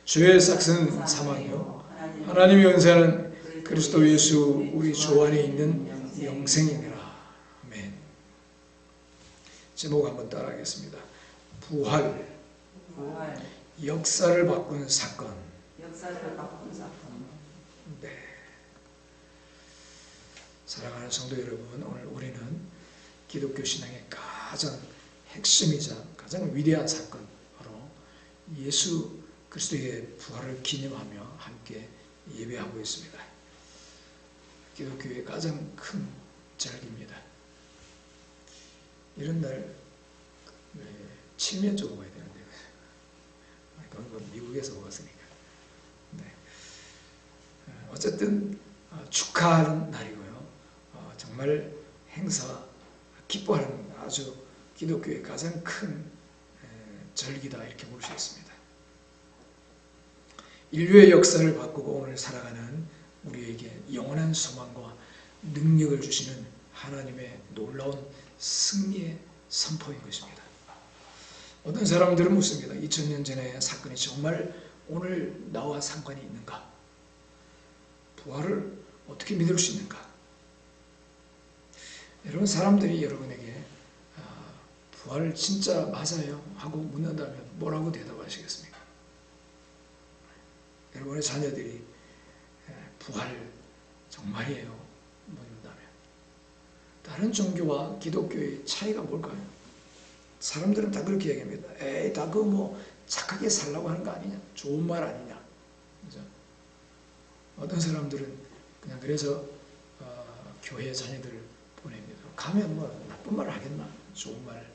죄의 삭은 사망이요 하나님의 은사는 그리스도 예수 우리 주 안에 있는 영생이니라. 아멘. 제목 한번 따라하겠습니다. 부활, 역사를 바꾼 사건. 네. 사랑하는 성도 여러분, 오늘 우리는 기독교 신앙의 가장 핵심이자 가장 위대한 사건, 바로 예수 그리스도의 부활을 기념하며 함께 예배하고 있습니다. 기독교의 가장 큰 절기입니다. 이런 날 칠면조 먹어야 되는데, 그건 미국에서 먹었으니까. 네. 어쨌든 축하하는 날이고요. 정말 행사, 기뻐하는 아주 기독교의 가장 큰 절기다, 이렇게 볼 수 있습니다. 인류의 역사를 바꾸고 오늘 살아가는 우리에게 영원한 소망과 능력을 주시는 하나님의 놀라운 승리의 선포인 것입니다. 어떤 사람들은 묻습니다. 2000년 전의 사건이 정말 오늘 나와 상관이 있는가? 부활을 어떻게 믿을 수 있는가? 여러분, 사람들이 여러분에게 부활 진짜 맞아요? 하고 묻는다면 뭐라고 대답하시겠습니까? 여러분의 자녀들이 부활 정말이에요? 묻는다면 다른 종교와 기독교의 차이가 뭘까요? 사람들은 다 그렇게 얘기합니다. 에이, 다 그거 뭐 착하게 살라고 하는 거 아니냐? 좋은 말 아니냐? 그죠? 어떤 사람들은 그냥 그래서 교회 자녀들을 보냅니다. 가면 뭐 나쁜 말 하겠나? 좋은 말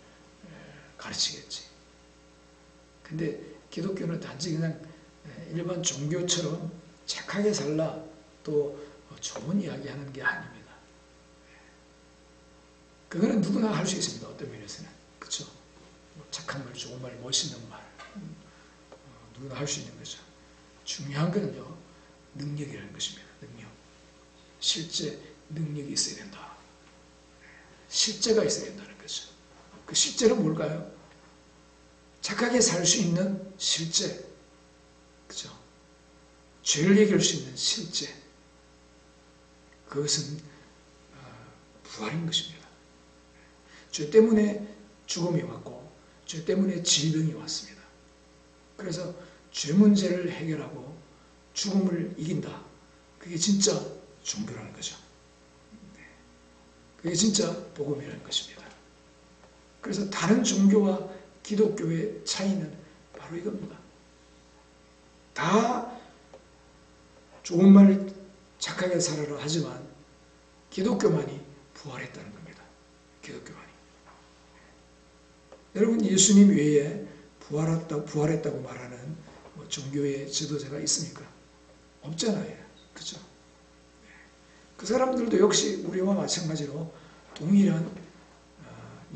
가르치겠지. 근데 기독교는 단지 그냥 일반 종교처럼 착하게 살라, 또 좋은 이야기 하는 게 아닙니다. 그거는 누구나 할 수 있습니다. 어떤 면에서는. 그렇죠? 착한 말, 좋은 말, 멋있는 말, 누구나 할 수 있는 거죠. 중요한 거는요, 능력이라는 것입니다. 능력. 실제 능력이 있어야 된다. 실제가 있어야 된다는 거죠. 그 실제는 뭘까요? 착하게 살 수 있는 실제. 그죠? 죄를 해결할 수 있는 실제. 그것은 부활인 것입니다. 죄 때문에 죽음이 왔고, 죄 때문에 질병이 왔습니다. 그래서 죄 문제를 해결하고 죽음을 이긴다. 그게 진짜 종교라는 거죠. 그게 진짜 복음이라는 것입니다. 그래서 다른 종교와 기독교의 차이는 바로 이겁니다. 다 좋은 말 착하게 살아라 하지만 기독교만이 부활했다는 겁니다. 기독교만이. 여러분, 예수님 외에 부활했다고 말하는 종교의 지도자가 있습니까? 없잖아요. 그죠? 그 사람들도 역시 우리와 마찬가지로 동일한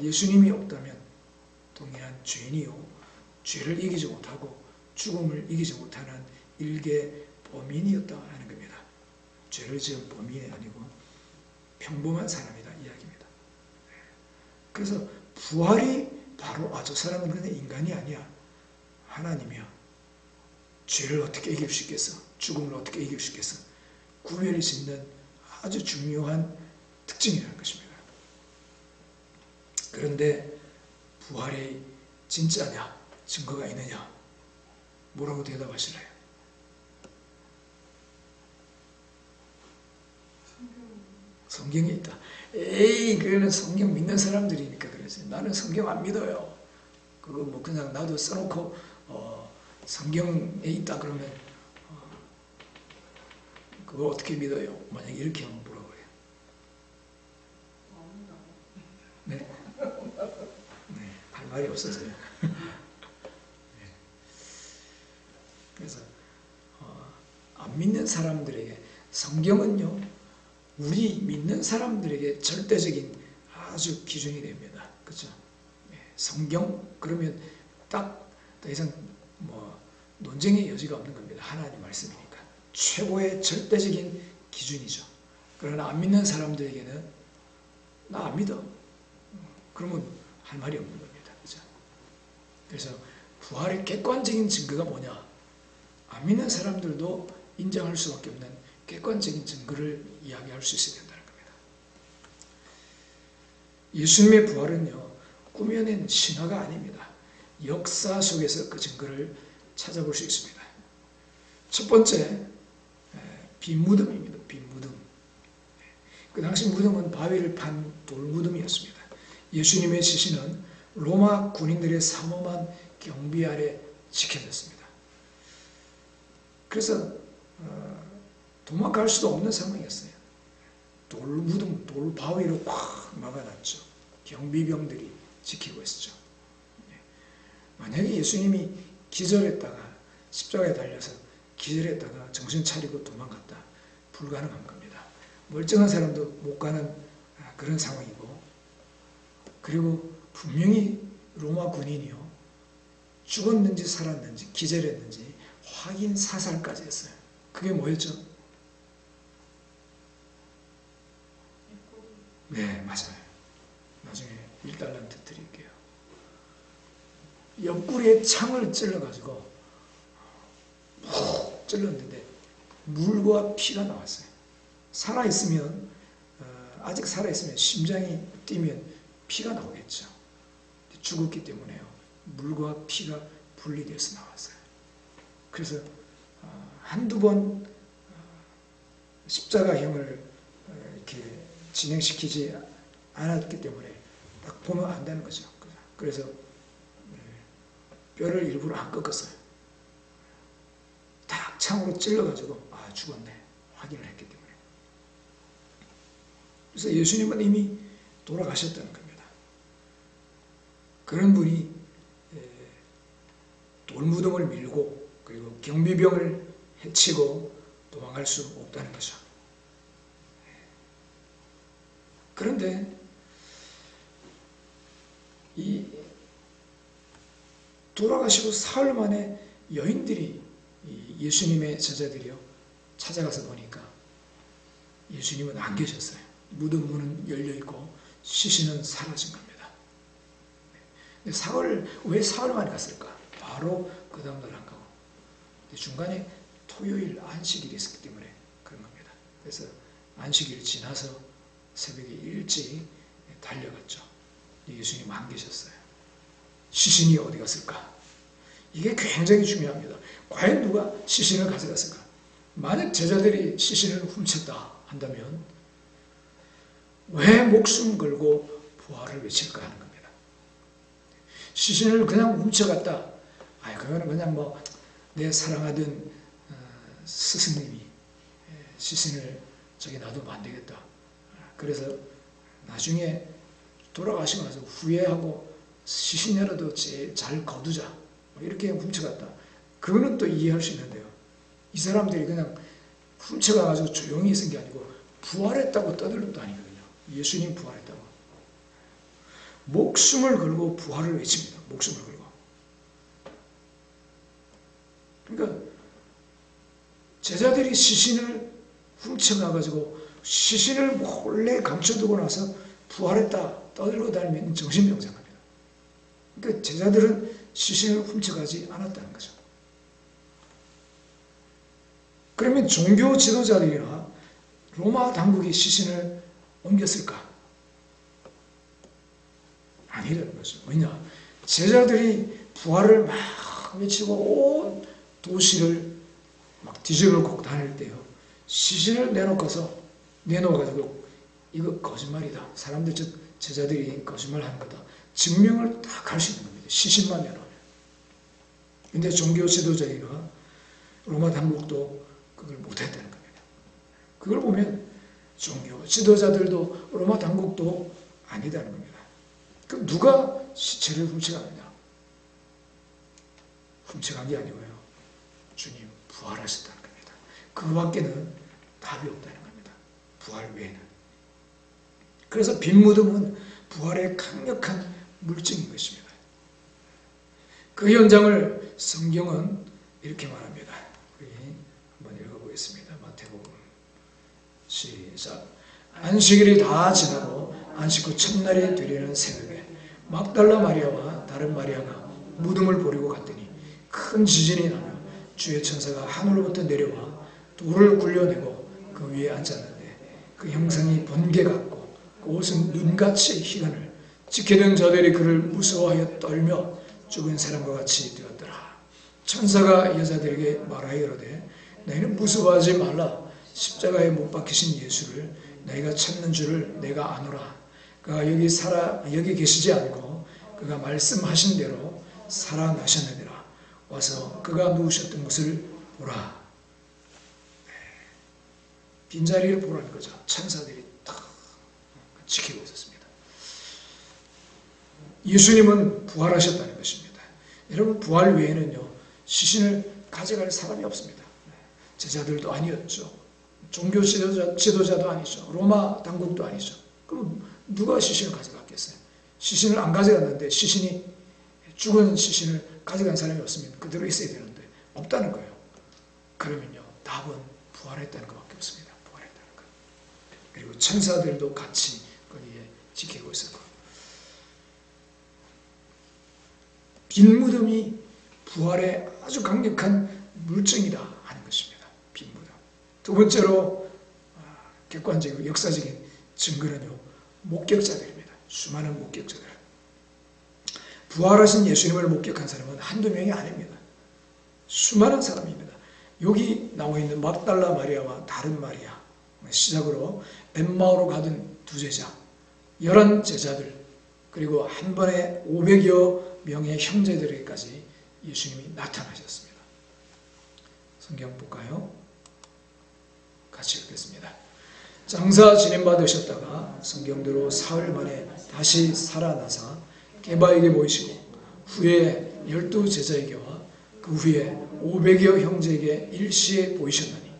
예수님이 없다면 동일한 죄인이요, 죄를 이기지 못하고 죽음을 이기지 못하는 일개 범인이었다 하는 겁니다. 죄를 지은 범인이 아니고 평범한 사람이다 이야기입니다. 그래서 부활이 바로 저 사람은 그냥 인간이 아니야, 하나님이야. 죄를 어떻게 이길 수 있겠어? 죽음을 어떻게 이길 수 있겠어? 구별이 짓는 아주 중요한 특징이라는 것입니다. 그런데 부활이 진짜냐? 증거가 있느냐? 뭐라고 대답하실래요? 성경에 있다. 에이, 그거는 성경 믿는 사람들이니까 그러지. 나는 성경 안 믿어요. 그거 뭐 그냥 나도 써놓고 성경에 있다 그러면 그거 어떻게 믿어요? 만약에 이렇게 하면 뭐라고 해요? 네? 네, 할 말이 없어서요. 네. 그래서 안 믿는 사람들에게 성경은요, 우리 믿는 사람들에게 절대적인 아주 기준이 됩니다. 그렇죠? 네. 성경 그러면 딱 더 이상 뭐 논쟁의 여지가 없는 겁니다. 하나님 말씀이니까 최고의 절대적인 기준이죠. 그러나 안 믿는 사람들에게는 나 안 믿어. 그러면 할 말이 없는 겁니다. 그렇죠? 그래서 부활의 객관적인 증거가 뭐냐? 안 믿는 사람들도 인정할 수밖에 없는 객관적인 증거를 이야기할 수 있어야 된다는 겁니다. 예수님의 부활은요, 꾸며낸 신화가 아닙니다. 역사 속에서 그 증거를 찾아볼 수 있습니다. 첫 번째, 빈 무덤입니다. 빈 무덤. 그 당시 무덤은 바위를 판 돌무덤이었습니다. 예수님의 시신은 로마 군인들의 삼엄한 경비 아래 지켜졌습니다. 그래서 도망갈 수도 없는 상황이었어요. 돌무덤, 돌바위로 꽉 막아놨죠. 경비병들이 지키고 있었죠. 만약에 예수님이 기절했다가 십자가에 달려서 기절했다가 정신 차리고 도망갔다, 불가능한 겁니다. 멀쩡한 사람도 못 가는 그런 상황이고, 그리고 분명히 로마 군인이요, 죽었는지 살았는지 기절했는지 확인 사살까지 했어요. 그게 뭐였죠? 네, 맞아요. 나중에 1달란트 드릴게요. 옆구리에 창을 찔러가지고 푹 찔렀는데 물과 피가 나왔어요. 살아있으면, 아직 살아있으면 심장이 뛰면 피가 나오겠죠. 죽었기 때문에요, 물과 피가 분리돼서 나왔어요. 그래서 한두 번 십자가형을 이렇게 진행시키지 않았기 때문에 딱 보면 안다는 거죠. 그래서 뼈를 일부러 안 꺾었어요. 딱 창으로 찔러가지고 죽었네 확인을 했기 때문에. 그래서 예수님은 이미 돌아가셨다는 겁니다. 그런 분이 돌무덤을 밀고 그리고 경비병을 해치고 도망갈 수 없다는 거죠. 그런데 이 돌아가시고 사흘 만에 여인들이, 예수님의 제자들이요, 찾아가서 보니까 예수님은 안 계셨어요. 무덤 문은 열려있고 시신은 사라진 겁니다. 왜 사흘 만에 갔을까? 바로 그 다음날 안 가고, 중간에 토요일 안식일이 있었기 때문에 그런 겁니다. 그래서 안식일 지나서 새벽에 일찍 달려갔죠. 예수님 안 계셨어요. 시신이 어디 갔을까? 이게 굉장히 중요합니다. 과연 누가 시신을 가져갔을까? 만약 제자들이 시신을 훔쳤다 한다면 왜 목숨 걸고 부활을 외칠까 하는 겁니다. 시신을 그냥 훔쳐갔다, 그거는 그냥 내 사랑하던 스승님이 시신을 저기 놔두면 안 되겠다, 그래서 나중에 돌아가시고 나서 후회하고 시신이라도 제일 잘 거두자, 이렇게 훔쳐갔다, 그거는 또 이해할 수 있는데요, 이 사람들이 그냥 훔쳐가가지고 조용히 있은 게 아니고 부활했다고 떠들 것도 아니거든요. 예수님 부활했다고. 목숨을 걸고 부활을 외칩니다. 목숨을 걸고. 그러니까 제자들이 시신을 훔쳐가가지고 시신을 몰래 감춰두고 나서 부활했다 떠들고 다니면 정신병자입니다. 그러니까 제자들은 시신을 훔쳐가지 않았다는 거죠. 그러면 종교 지도자들이나 로마 당국이 시신을 옮겼을까? 아니라는 거죠. 왜냐? 제자들이 부활을 막 외치고 온 도시를 막 뒤져갖고 다닐 때요, 시신을 내놓아가지고 이거 거짓말이다, 사람들 즉 제자들이 거짓말하는 거다, 증명을 딱 할 수 있는 겁니다. 시신만 내놓으면. 근데 종교 지도자이나 로마 당국도 그걸 못했다는 겁니다. 그걸 보면 종교 지도자들도 로마 당국도 아니다는 겁니다. 그럼 누가 시체를 훔쳐가느냐? 훔쳐간 게 아니고요, 주님 부활하셨다는 겁니다. 그거밖에는 답이 없다는 겁니다. 부활 외에는. 그래서 빈 무덤은 부활의 강력한 물증인 것입니다. 그 현장을 성경은 이렇게 말합니다. 우리 한번 읽어보겠습니다. 마태복음 시작. 안식일이 다 지나고 안식 후 첫날이 되려는 새벽에 막달라 마리아와 다른 마리아가 무덤을 보려고 갔더니 큰 지진이 나며 주의 천사가 하늘로부터 내려와 돌을 굴려내고 그 위에 앉았는데 그 형상이 번개 같고 그 옷은 눈같이 희건을 지키던 자들이 그를 무서워하여 떨며 죽은 사람과 같이 되었더라. 천사가 여자들에게 말하여 이르되 너희는 무서워하지 말라. 십자가에 못 박히신 예수를 너희가 찾는 줄을 내가 아노라. 그가 여기 계시지 않고 그가 말씀하신 대로 살아나셨느니라. 와서 그가 누우셨던 곳을 보라. 빈자리를 보라는 거죠. 천사들이 탁 지키고 있었습니다. 예수님은 부활하셨다는 것입니다. 여러분, 부활 외에는요, 시신을 가져갈 사람이 없습니다. 제자들도 아니었죠. 종교 지도자도 아니죠. 로마 당국도 아니죠. 그럼 누가 시신을 가져갔겠어요? 시신을 안 가져갔는데 죽은 시신을 가져간 사람이 없으면 그대로 있어야 되는데 없다는 거예요. 그러면요, 답은 부활했다는 것밖에 없습니다. 부활했다는 것. 그리고 천사들도 같이 거기에 지키고 있었고, 빈 무덤이 부활의 아주 강력한 물증이다 하는 것입니다. 빈 무덤. 두 번째로 객관적이고 역사적인 증거는요, 목격자들입니다. 수많은 목격자들. 부활하신 예수님을 목격한 사람은 한두 명이 아닙니다. 수많은 사람입니다. 여기 나와 있는 막달라 마리아와 다른 마리아, 시작으로 엠마오로 가던 두 제자, 11제자들, 그리고 한 번에 500여 명의 형제들에게까지 예수님이 나타나셨습니다. 성경 볼까요? 같이 읽겠습니다. 장사 진행받으셨다가 성경대로 사흘 만에 다시 살아나사 게바에게 보이시고 후에 12제자에게와 그 후에 500여 형제에게 일시에 보이셨나니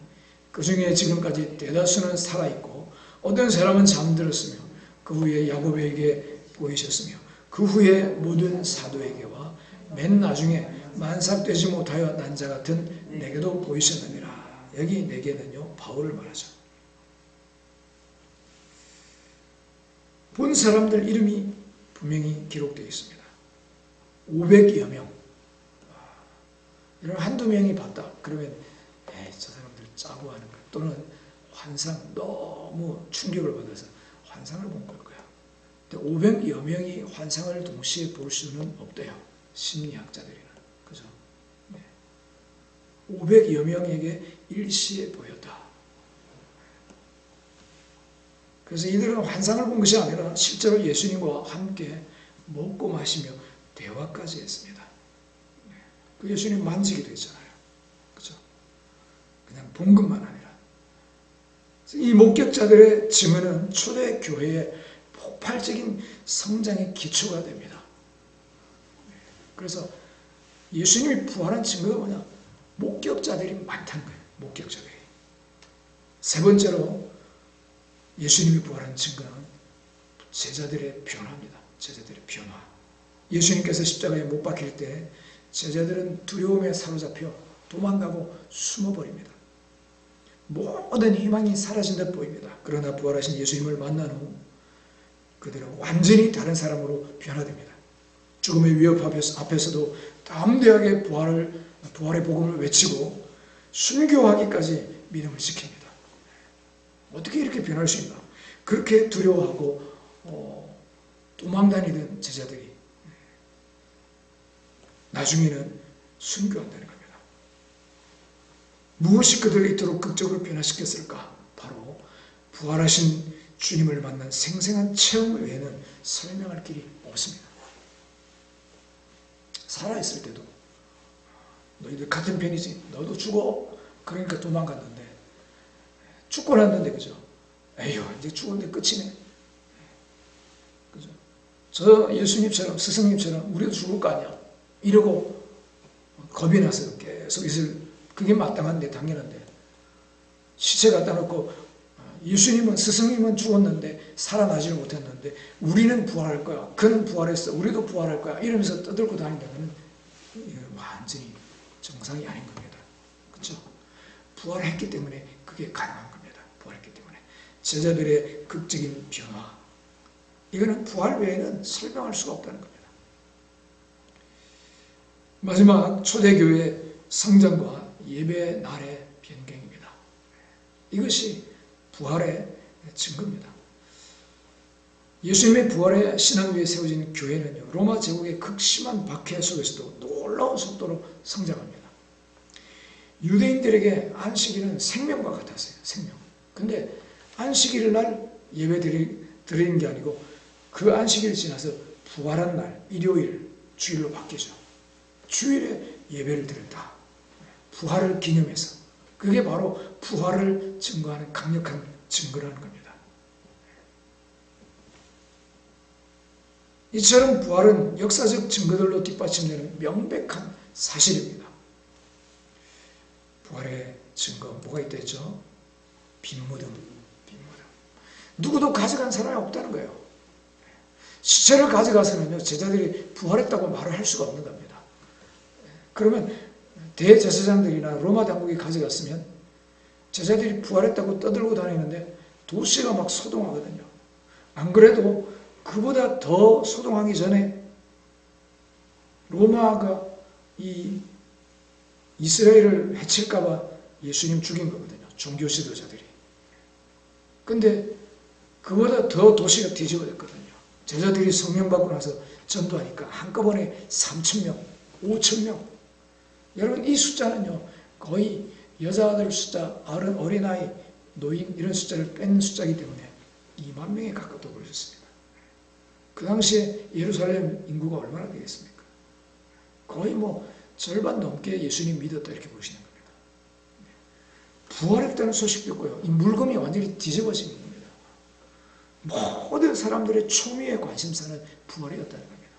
그 중에 지금까지 대다수는 살아있고 어떤 사람은 잠들었으며 그 후에 야고보에게 보이셨으며 그 후에 모든 사도에게와 맨 나중에 만삭되지 못하여 난 자 같은 내게도 보이셨느니라. 여기 내게는요, 바울을 말하죠. 본 사람들 이름이 분명히 기록되어 있습니다. 500여 명. 이런 한두 명이 봤다. 그러면 저 사람들 짜고 하는 거야. 또는 환상, 너무 충격을 받아서 환상을 본 걸 거야. 근데 500여 명이 환상을 동시에 볼 수는 없대요. 심리학자들이는. 그죠? 500여 명에게 일시에 보였다. 그래서 이들은 환상을 본 것이 아니라 실제로 예수님과 함께 먹고 마시며 대화까지 했습니다. 그 예수님 만지기도 했잖아요. 그죠? 그냥 본 것만 아니라. 이 목격자들의 증언은 초대 교회의 폭발적인 성장의 기초가 됩니다. 그래서 예수님이 부활한 증거가 뭐냐? 목격자들이 많다는 거예요. 목격자들이. 세 번째로 예수님이 부활한 증거는 제자들의 변화입니다. 제자들의 변화. 예수님께서 십자가에 못 박힐 때 제자들은 두려움에 사로잡혀 도망가고 숨어버립니다. 모든 희망이 사라진 듯 보입니다. 그러나 부활하신 예수님을 만난 후 그들은 완전히 다른 사람으로 변화됩니다. 죽음의 위협 앞에서도 담대하게 부활의 복음을 외치고 순교하기까지 믿음을 지킵니다. 어떻게 이렇게 변할 수 있나? 그렇게 두려워하고 도망다니던 제자들이 나중에는 순교한다는 겁니다. 무엇이 그들을 이토록 극적으로 변화시켰을까? 바로 부활하신 주님을 만난 생생한 체험 외에는 설명할 길이 없습니다. 살아있을 때도 너희들 같은 편이지, 너도 죽어. 그러니까 도망갔는데 죽고 났는데, 그죠? 에휴, 이제 죽었는데 끝이네. 그죠? 저 예수님처럼, 스승님처럼 우리도 죽을 거 아니야. 이러고 겁이 나서 계속 그게 마땅한데, 당연한데. 시체 갖다 놓고 예수님은, 스승님은 죽었는데 살아나지를 못했는데 우리는 부활할 거야. 그는 부활했어. 우리도 부활할 거야. 이러면서 떠들고 다닌다면 이건 완전히 정상이 아닌 겁니다. 그렇죠? 부활했기 때문에 그게 가능한 겁니다. 부활했기 때문에. 제자들의 극적인 변화. 이거는 부활 외에는 설명할 수가 없다는 겁니다. 마지막 초대교회의 성장과 예배 날의 변경입니다. 이것이 부활의 증거입니다. 예수님의 부활의 신앙 위에 세워진 교회는요, 로마 제국의 극심한 박해 속에서도 놀라운 속도로 성장합니다. 유대인들에게 안식일은 생명과 같았어요. 생명. 근데 안식일 날 예배 드리는 게 아니고 그 안식일이 지나서 부활한 날, 일요일, 주일로 바뀌죠. 주일에 예배를 드린다. 부활을 기념해서. 그게 바로 부활을 증거하는 강력한 증거라는 겁니다. 이처럼 부활은 역사적 증거들로 뒷받침되는 명백한 사실입니다. 부활의 증거 뭐가 있다 했죠? 빈무덤. 누구도 가져간 사람이 없다는 거예요. 시체를 가져가서는요, 제자들이 부활했다고 말을 할 수가 없는 겁니다. 그러면 대제사장들이나 로마 당국이 가져갔으면 제자들이 부활했다고 떠들고 다니는데 도시가 막 소동하거든요. 안 그래도 그보다 더 소동하기 전에 로마가 이 이스라엘을 해칠까봐 예수님 죽인 거거든요. 종교 지도자들이. 근데 그보다 더 도시가 뒤집어졌거든요. 제자들이 성령 받고 나서 전도하니까 한꺼번에 3,000명, 5,000명. 여러분 이 숫자는요, 거의 여자아들 숫자, 어린아이, 노인 이런 숫자를 뺀 숫자이기 때문에 2만 명에 가깝다고 그러셨습니다. 그 당시에 예루살렘 인구가 얼마나 되겠습니까? 거의 뭐 절반 넘게 예수님 믿었다 이렇게 보시는 겁니다. 부활했다는 소식 듣고요, 이 물금이 완전히 뒤집어진 겁니다. 모든 사람들의 초미의 관심사는 부활이었다는 겁니다.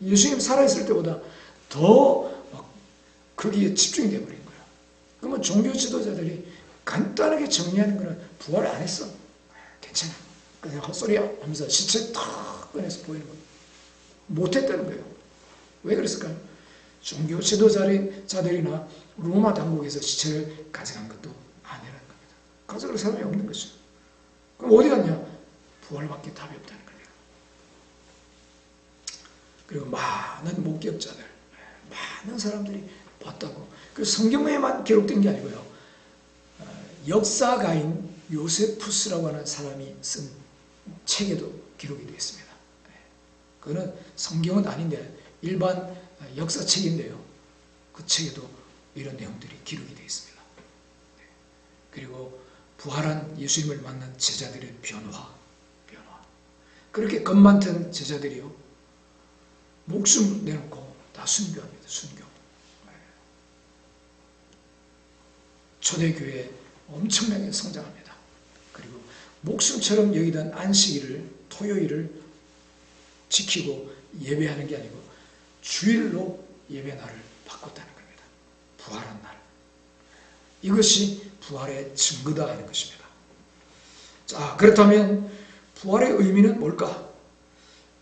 예수님 살아있을 때보다 더 거기에 집중이 되어버린 거예요. 그러면 종교 지도자들이 간단하게 정리하는 거는 부활 안 했어. 괜찮아. 그냥 헛소리야 하면서 시체 탁 꺼내서 보이는 거예요. 못했다는 거예요. 왜 그랬을까요? 종교 지도자들이나 로마 당국에서 시체를 가져간 것도 아니라는 겁니다. 가져갈 사람이 없는 거죠. 그럼 어디 갔냐? 부활밖에 답이 없다는 겁니다. 그리고 많은 목격자들, 많은 사람들이 봤다고. 그 성경에만 기록된 게 아니고요, 역사가인 요세푸스라고 하는 사람이 쓴 책에도 기록이 되어 있습니다. 그거는 성경은 아닌데 일반 역사책인데요, 그 책에도 이런 내용들이 기록이 되어 있습니다. 그리고 부활한 예수님을 만난 제자들의 변화. 그렇게 겁 많던 제자들이요, 목숨 내놓고 다 순교합니다. 순교. 초대교회 엄청나게 성장합니다. 그리고 목숨처럼 여기던 안식일을, 토요일을 지키고 예배하는 게 아니고 주일로 예배 날을 바꿨다는 겁니다. 부활한 날. 이것이 부활의 증거다 하는 것입니다. 자, 그렇다면 부활의 의미는 뭘까?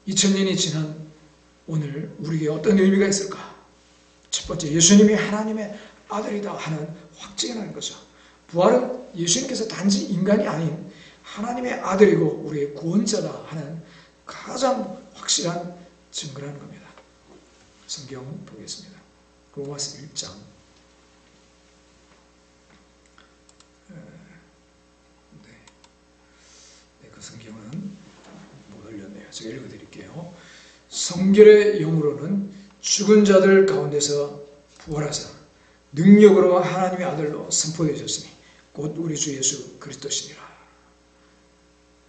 2000년이 지난 오늘 우리에게 어떤 의미가 있을까? 첫 번째, 예수님이 하나님의 아들이다 하는 확증이라는 거죠. 부활은 예수님께서 단지 인간이 아닌 하나님의 아들이고 우리의 구원자다 하는 가장 확실한 증거라는 겁니다. 성경 보겠습니다. 로마서 1장. 그 성경은 못 올렸네요. 제가 읽어드릴게요. 성결의 영으로는 죽은 자들 가운데서 부활하사 능력으로 하나님의 아들로 선포되셨으니 곧 우리 주 예수 그리스도시니라.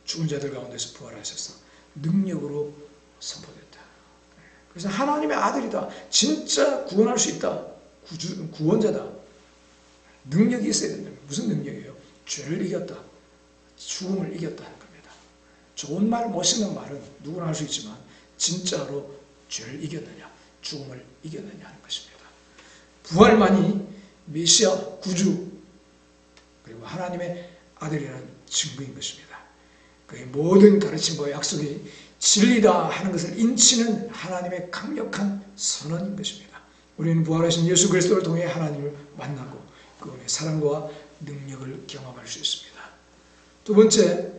죽은 자들 가운데서 부활하셔서 능력으로 선포됐다. 그래서 하나님의 아들이다. 진짜 구원할 수 있다. 구원자다. 능력이 있어야 된다. 무슨 능력이에요? 죄를 이겼다. 죽음을 이겼다는 겁니다. 좋은 말, 멋있는 말은 누구나 할 수 있지만 진짜로 죄를 이겼느냐, 죽음을 이겼느냐 하는 것입니다. 부활만이 메시아, 구주, 그리고 하나님의 아들이라는 증거인 것입니다. 그의 모든 가르침과 약속이 진리다 하는 것을 인치는 하나님의 강력한 선언인 것입니다. 우리는 부활하신 예수 그리스도를 통해 하나님을 만나고 그분의 사랑과 능력을 경험할 수 있습니다. 두 번째,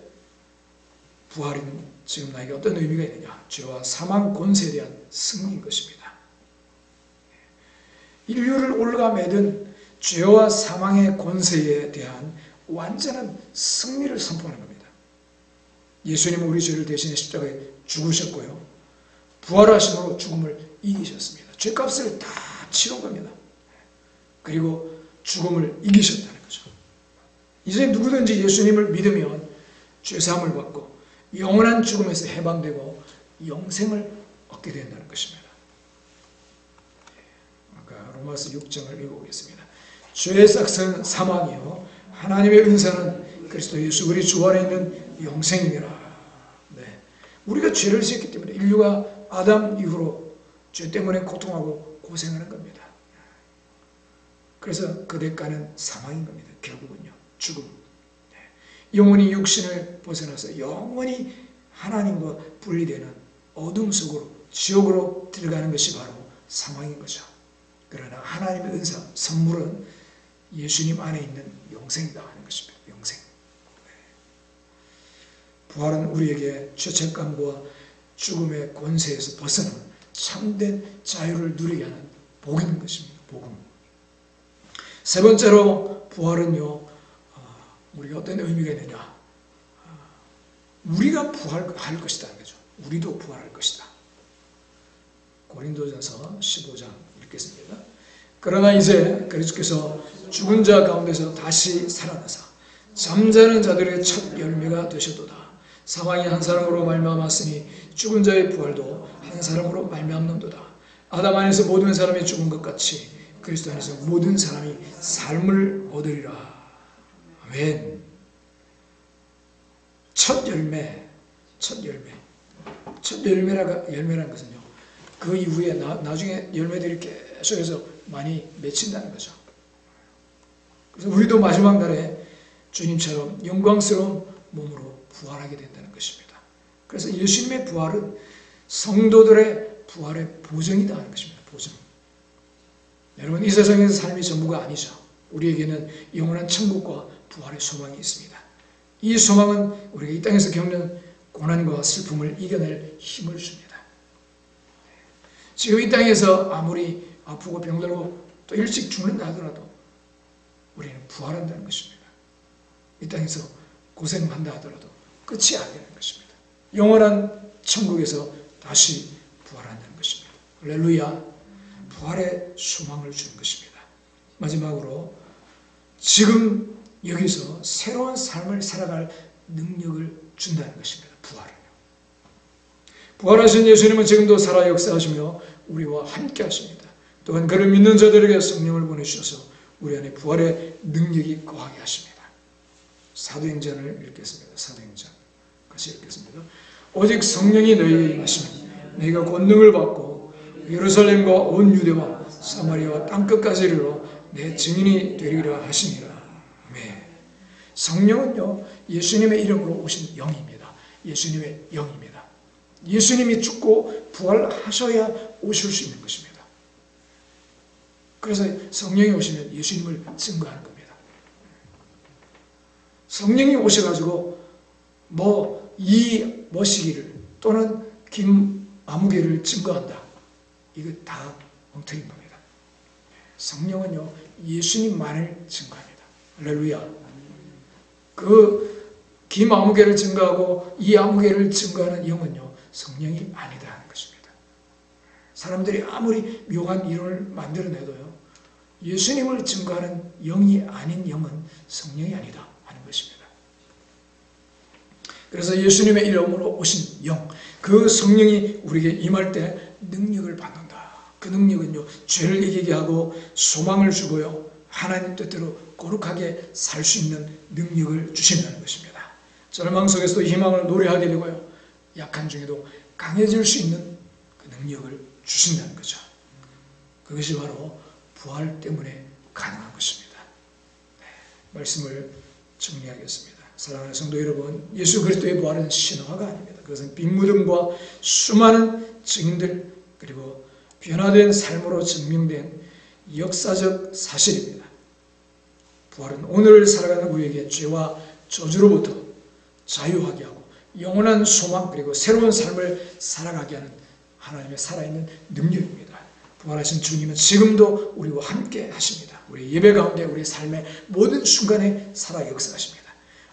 부활은 지금 나에게 어떤 의미가 있느냐? 죄와 사망 권세에 대한 승리인 것입니다. 인류를 올가매든 죄와 사망의 권세에 대한 완전한 승리를 선포하는 겁니다. 예수님은 우리 죄를 대신해 십자가에 죽으셨고요. 부활하심으로 죽음을 이기셨습니다. 죄값을 다 치른 겁니다. 그리고 죽음을 이기셨다는 거죠. 이제 누구든지 예수님을 믿으면 죄사함을 받고 영원한 죽음에서 해방되고 영생을 얻게 된다는 것입니다. 아까 로마서 6장을 읽어보겠습니다. 죄의 삭은 사망이요 하나님의 은사는 그리스도 예수 우리 주 안에 있는 영생이니라. 네. 우리가 죄를 지었기 때문에 인류가 아담 이후로 죄 때문에 고통하고 고생하는 겁니다. 그래서 그 대가는 사망인 겁니다. 결국은요. 죽음. 네. 영원히 육신을 벗어나서 영원히 하나님과 분리되는 어둠 속으로 지옥으로 들어가는 것이 바로 사망인 거죠. 그러나 하나님의 은사, 선물은 예수님 안에 있는 영생이다 하는 것입니다. 영생. 부활은 우리에게 죄책감과 죽음의 권세에서 벗어나 참된 자유를 누리게 하는 복인 것입니다. 복음. 세 번째로 부활은요, 우리가 어떤 의미가 있느냐. 우리가 부활할 것이다. 거죠. 우리도 부활할 것이다. 고린도전서 15장 읽겠습니다. 그러나 이제 그리스도께서 죽은 자 가운데서 다시 살아나사 잠자는 자들의 첫 열매가 되셨도다. 사망이 한 사람으로 말미암았으니 죽은 자의 부활도 한 사람으로 말미암는도다. 아담 안에서 모든 사람이 죽은 것 같이 그리스도 안에서 모든 사람이 삶을 얻으리라. 아멘. 첫 열매. 첫 열매라는 것은요, 그 이후에 나중에 열매들이 계속해서 많이 맺힌다는 거죠. 그래서 우리도 마지막 날에 주님처럼 영광스러운 몸으로 부활하게 된다는 것입니다. 그래서 예수님의 부활은 성도들의 부활의 보증이다 하는 것입니다. 보증. 여러분, 이 세상에서 삶이 전부가 아니죠. 우리에게는 영원한 천국과 부활의 소망이 있습니다. 이 소망은 우리가 이 땅에서 겪는 고난과 슬픔을 이겨낼 힘을 줍니다. 지금 이 땅에서 아무리 아프고 병들고 또 일찍 죽는다 하더라도 우리는 부활한다는 것입니다. 이 땅에서 고생한다 하더라도 끝이 아니라는 것입니다. 영원한 천국에서 다시 부활한다는 것입니다. 할렐루야. 부활의 소망을 주는 것입니다. 마지막으로 지금 여기서 새로운 삶을 살아갈 능력을 준다는 것입니다. 부활은요. 부활하신 예수님은 지금도 살아 역사하시며 우리와 함께 하십니다. 또한 그를 믿는 자들에게 성령을 보내주셔서 우리 안에 부활의 능력이 거하게 하십니다. 사도행전을 읽겠습니다. 사도행전 같이 읽겠습니다. 오직 성령이 너희에게 임하시면 너희가 권능을 받고 예루살렘과 온 유대와 사마리아와 땅끝까지 이르러 내 증인이 되리라 하시니라. 아멘. 성령은요, 예수님의 이름으로 오신 영입니다. 예수님의 영입니다. 예수님이 죽고 부활하셔야 오실 수 있는 것입니다. 그래서 성령이 오시면 예수님을 증거하는 겁니다. 성령이 오셔가지고 이 머시기를 또는 김아무개를 증거한다. 이거 다 엉터리인 겁니다. 성령은요, 예수님만을 증거합니다. 할렐루야. 그 김아무개를 증거하고 이 아무개를 증거하는 영은요, 성령이 아니다 하는 것입니다. 사람들이 아무리 묘한 이론을 만들어내도요, 예수님을 증거하는 영이 아닌 영은 성령이 아니다 하는 것입니다. 그래서 예수님의 이름으로 오신 영, 그 성령이 우리에게 임할 때 능력을 받는다. 그 능력은요, 죄를 이기게 하고 소망을 주고요, 하나님 뜻대로 거룩하게 살 수 있는 능력을 주신다는 것입니다. 절망 속에서도 희망을 노래하게 되고요, 약한 중에도 강해질 수 있는 그 능력을 주신다는 거죠. 그것이 바로 부활 때문에 가능한 것입니다. 네, 말씀을 정리하겠습니다. 사랑하는 성도 여러분, 예수 그리스도의 부활은 신화가 아닙니다. 그것은 빈무덤과 수많은 증인들 그리고 변화된 삶으로 증명된 역사적 사실입니다. 부활은 오늘 살아가는 우리에게 죄와 저주로부터 자유하게 하고 영원한 소망 그리고 새로운 삶을 살아가게 하는 하나님의 살아있는 능력입니다. 부활하신 주님은 지금도 우리와 함께 하십니다. 우리 예배 가운데 우리 삶의 모든 순간에 살아 역사하십니다.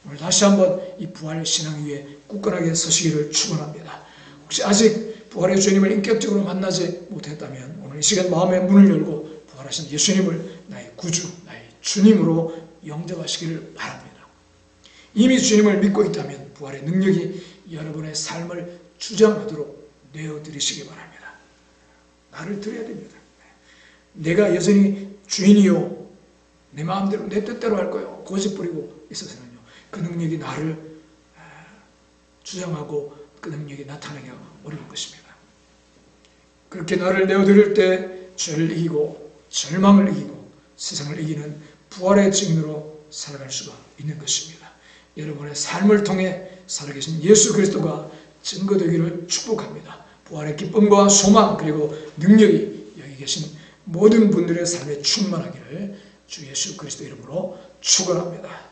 오늘 다시 한번 이 부활 신앙 위에 굳건하게 서시기를 축원합니다. 혹시 아직 부활의 주님을 인격적으로 만나지 못했다면 오늘 이 시간 마음의 문을 열고 부활하신 예수님을 나의 구주, 나의 주님으로 영접하시기를 바랍니다. 이미 주님을 믿고 있다면 부활의 능력이 여러분의 삶을 주장하도록 내어드리시기 바랍니다. 나를 드려야 됩니다. 내가 여전히 주인이요, 내 마음대로 내 뜻대로 할 거요 고집 부리고 있어서는요, 그 능력이 나를 주장하고 그 능력이 나타나기가 어려울 것입니다. 그렇게 나를 내어드릴 때 죄를 이기고 절망을 이기고 세상을 이기는 부활의 증인으로 살아갈 수가 있는 것입니다. 여러분의 삶을 통해 살아계신 예수 그리스도가 증거되기를 축복합니다. 부활의 기쁨과 소망 그리고 능력이 여기 계신 모든 분들의 삶에 충만하기를 주 예수 그리스도 이름으로 축원합니다.